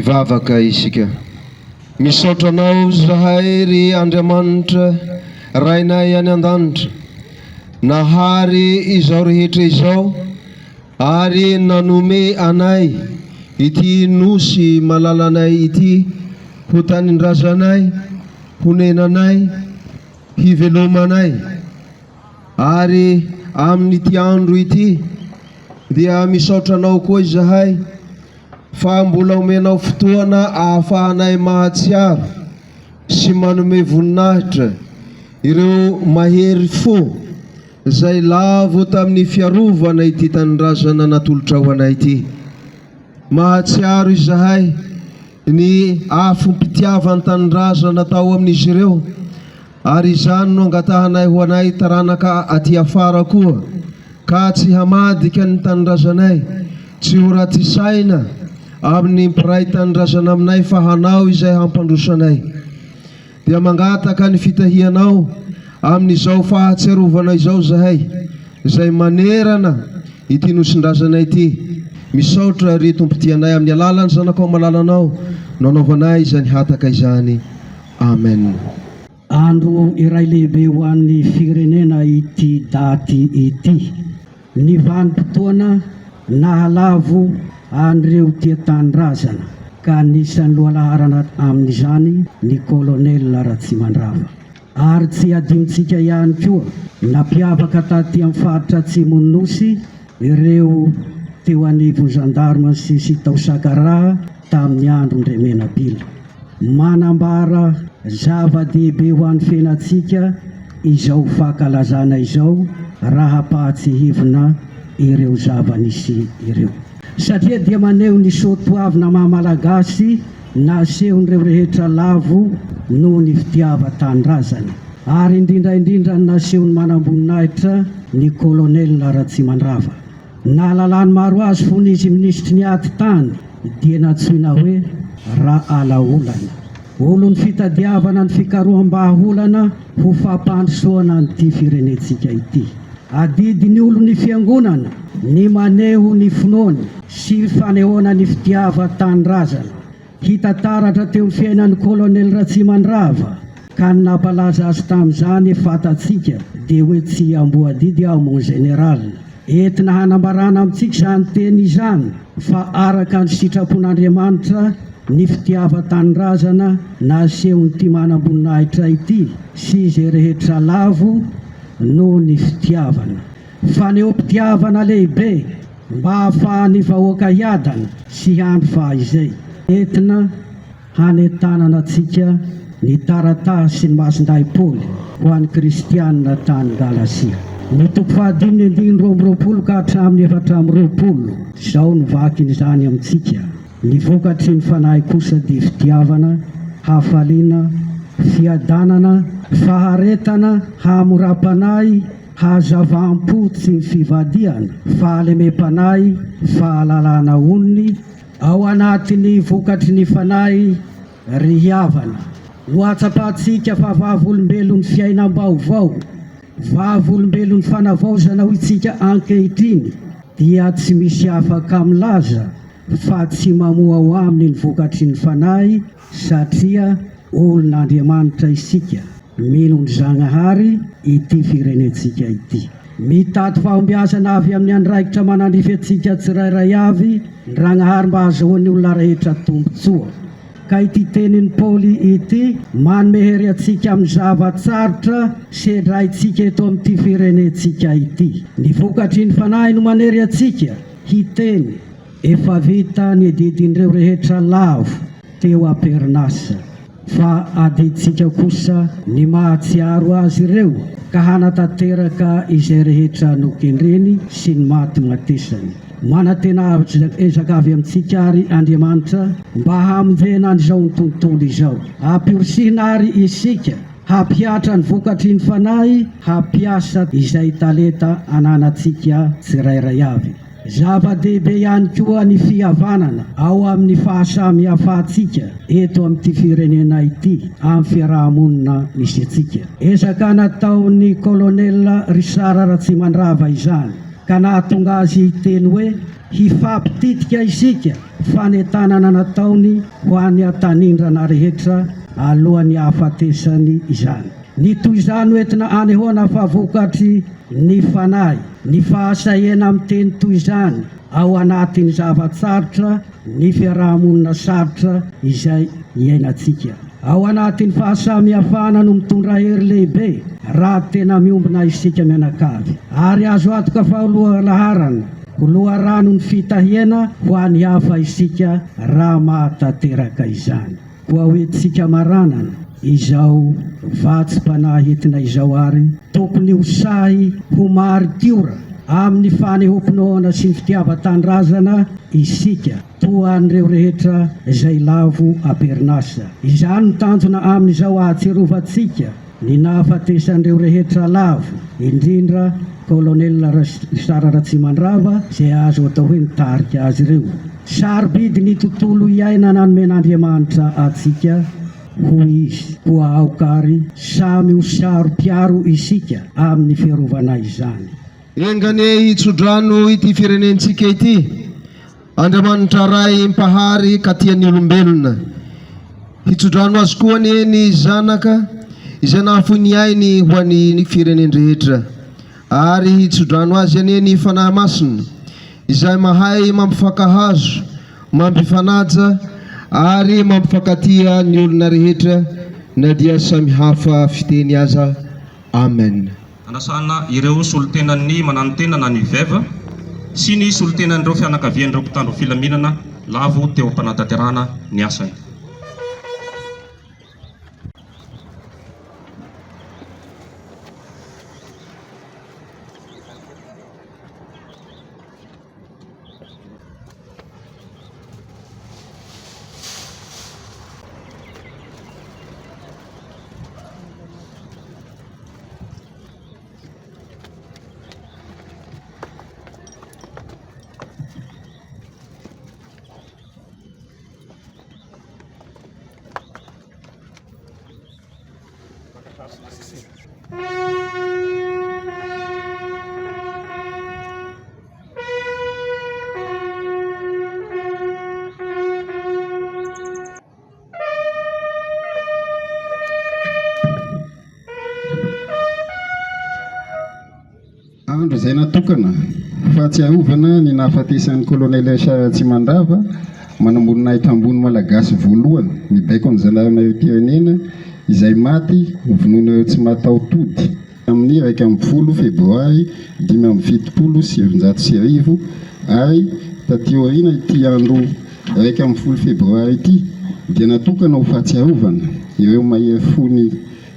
Ivavaka isika. Misaotranao zahay ry Andriamanitra rainay any an-danitra, nahary izao rehetra izao ary nanome anay ity nosy malalanay ity ho tanindrazanay, ho nenanay, hivelomanay. Ary amin'ity andro ity dia misaotranao koa izahay fa mbola omenao fotoana ahafahanay mahatsiaro sy manome voninahitra ireo mahery fo zay lavo tamin'ny fiarovana ity tanindrazana natolotra ho anay ity. Mahatsiaro izahay ny afompitiavan'ny tanindrazana tao amin'izy ireo, ary izany no angatahanay ho anay taranaka aty afara koa, ka tsy hamadika ny tanindrazanay, tsy ho raty saina amin'ny mpiray tanindrazana aminay fa hanao izay hampandrosanay. Dia mangataka ny fitahianao amin'izao fahatsiarovana izao zahay, izay manerana ity nosindrazana ity. Misaotra ry tompom-pitianay amin'ny alalany zanakao malalanao, nanaovanay izany hataka izany. Amen. Andro iray lehibe ho an'ny firenena ity daty ity. Ny vanim-potoana nahalavo an'ireo tia tanindrazana, ka nisan'ny lohalaharana amin'izany ny Colonel Ratsimandrava. Ary tsy adinontsika ihany koa nampiavaka taty amin'ny faritra Atsimon'ny Nosy ireo teo anivon'ny gendarme sy Sitao Sakaraha tamin'ny andron-dremenabila. Manambara zava-dehibe ho an'ny fiainantsika izao fankalazana izao raha pahatsihivina ireo zava-nisy ireo. Satria dia maneho ny soatoavina mahamalagasy nasehon'ireo rehetra lavo noho ny fitiava tanindrazana, ary indrindra nasehony manam-boninahitra ny Colonel Ratsimandrava. Nahalalany maro azy fony izy ministry ny aty tany dia natsoina hoe Raalaolana, olony fitadiavana ny fikaroham-bahaolana ho fampandrosoana nyity firenentsika ity. Adidiny olony fiangonana ny maneho ny finoany sy fanehoana ny fitiava tanindrazana. Hitataratra teo ny fiainan'ny Colonel Ratsimandrava, ka nampalaza azy tamin'izany fatatsika dia hoe tsy amboadidy aho mon général. Entina hanambarana amintsika izany teny izany fa araka ny sitrapon'Andriamanitra ny fitiava tanindrazana nasehony ty manam-boninahitra ity sy izay rehetra lavo noho ny fitiavana. Faneho-pitiavana lehibe mba hahafahan'ny vahoaka hiadana sy handro fahizay, entina hanetanana antsika ny taratasy sy ny masindahy-poly ho an'ny kristianina tany Galasia. Ny toko fahadimy ny 920 ka hatramin'ny 420 izao no vakin'izany amintsika. Ny vokatry ny fanahy kosa dia fitiavana, hafaliana, fiadanana, faharetana, hamoram-panahy, hazavam-po tsy ny fivadiana, fahalemem-panahy, fahalalana onony. Ao anatin'ny vokatry ny fanahy ry hiavana no atsapatsika fa vavolombelon'ny fiainam-baovao, vavolombelon'ny fanavaozana ho itsika ankehitriny, dia tsy misy afaka milaza fa tsy mamoa ho aminy ny vokatry ny fanahy, satria olon'Andriamanitra isika, mino ny Zagnahary ity firenentsika ity. Mitato fahombiazana avy amin'ny andraikitra manandrify antsika tsirairay avy, ny Ragnahary mba azahoan'ny olona rehetra tombotsoa. Ka ity tenin'ny Paoly ity manome hery antsika amin'ny zavatsarotra sedraintsika eto amin'ity firenentsika ity. Ny vokatry ny fanahy no manery antsika hiteny efa vita ny edidin'ireo rehetra lavo teo am-perinasa, fa adiditsika kosa ny mahatsiaro azy ireo ka hanatanteraka izay rehetra nokendreny sy ny maty matesany. Manantena ezaka avy amintsika ary Andriamanitra mba hamonjena an'izao ny tontolo izao, hampiosina ary isika hampiatra ny vokatry ny fanahy, hampiasa izay talenta ananantsika tsirairay avy. Zava-dehibe ihany koa ny fihavanana ao amin'ny fahasamihafantsika eto amin'ity firenena ity amin'ny fiarahamonina misy antsika. Ezaka nataon'ny Colonel Richard Ratsimandrava izany ka nahatonga azy hiteny hoe hifampititika isika fanentanana nataony ho an'ny atanindrana rehetra alohan'ny hafatesany izany. Ny toy izany hoentina anehoana fa vokatry ny fanahy, ny fahasahena amin'ny teny toy izany ao anatin'ny zavatsarotra ny fiarahamonina sarotra izay iainantsika. Ao anatin'ny fahasamihafana no mitondra hery lehibe raha tena miombina isika mianakavy, ary azo antoka fa oloha laharana ho loharano ny fitahiana ho an'ny hafa isika raha mahatateraka izany. Koa hoentsika maranana izao vatsim-panahy entina izao ary tokony ho sahy ho marikiora amin'ny fanehom-pinoana sy ny fitiava-tanindrazana isika toa an'ireo rehetra izay lavo aperinasa. Izany no tanjona amin'izao ahatserovantsika ny nahafatesan'ireo rehetra lavo, indrindra kolonela Sara Ratsimandrava izay azo atao hoe nitarika azy ireo. Sarobidy ny tontolo iainana nomen'Andriamanitra atsika ho izy koa aokary samy ho saro-piaro isika amin'ny fiarovana izany. Engane hitsodrano ity firenentsika ity, Andriamanitra ray mpahary ka tian'ny olombelona. Hitsodrano azy koa ny zanaka izay nahafony ainy ho an'ny fireneny rehetra, ary hitsodrano azy any fanahy masina izay mahay mampifankahazo, mampifanaja ary mampifankatia ny olona rehetra na dia samy hafa fiteny aza. Amen. Anasana ireo solotenan'ny mananotena ny veva sy ny solotenan'ireo fianakavian'ireo mpitandro filaminana lavo teo am-panatanterahana ny asany. Andro izay natokana fahatsiarovana ny nahafatesan'ny kolonela Sara Ratsimandrava manamorona tambony malagasy voalohany mibaiko amin'ny zandarimariam-pirenena izay maty vonoina tsy mataotody amin'ny 1 febroary 2025 ary taty aoriana ity andro 1 febroary ity dia natokana ho fahatsiarovana ireo mahery fony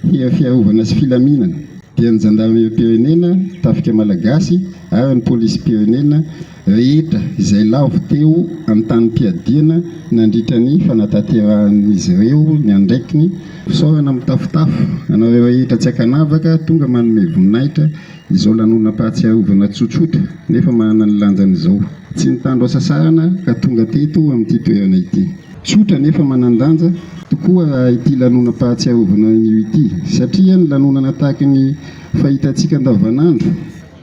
fiarovana sy filaminana dia ny zandarimariam-pirenena tafika malagasy ary ny polisy pirenena rehetra izay lavo teo amin'ny tany-piadiana nandritra ny fanatanteran'izy ireo ny andraikiny fisaorana mitafotafo anareo rehetra tsy akanavaka tonga manome voninahitra izao lanonam-pahatsiarovana tsotsotra nefa manana ny lanjan'izao tsy nitandro asasarana ka tonga teto amin'ity toerana ity tsotra nefa manandanja tokoa raha ity lanonam-pahatsiarovana ity satria ny lanonana tahaka ny fahitantsika andavanandro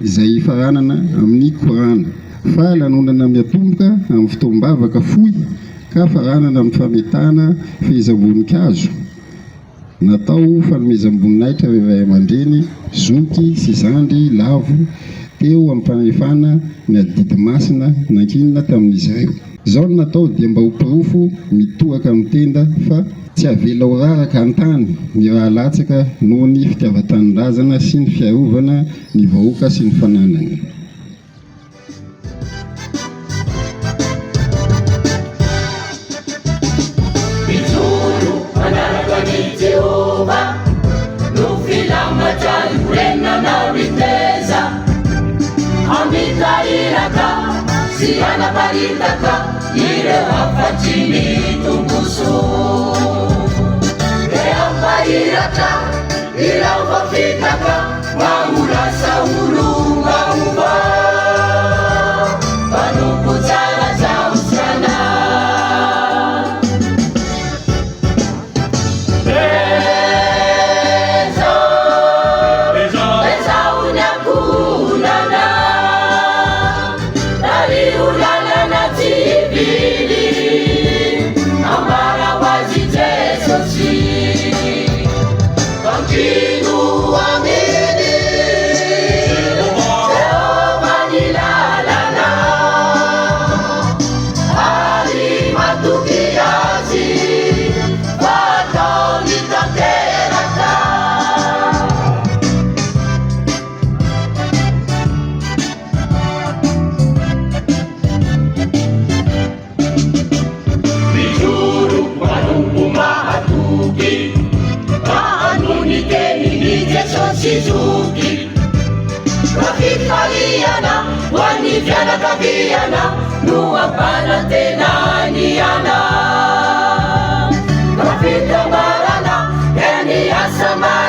izay faranana amin'ny korana fa lanonana miatomboka amin'ny fotoam-bavaka fohy ka faranana amin'ny fametahana fehezam-boninkazo natao fanomezam-boninahitra ray aman-dreny zoky sy zandry lavo teo amin'ny fanefana ny adidy masina nankinina tamin'izy ireo. Izao no natao dia mba ho pirofo mitohaka amin'ny tenda fa tsy avela ho raraka an-tany ny raha latsaka noho ny fitiavan-tanindrazana sy ny fiarovana ny vahoaka sy ny fananana. Siana paritaka ireo hafatiny tongoso ea mpahiratra ireo vafitaka mahorasa olombaomba manompo tsara zao siana bezao ny akonana shizuki Rafitaliana wanivyana kaviana nuwapana tena niana Rafita barana yani asama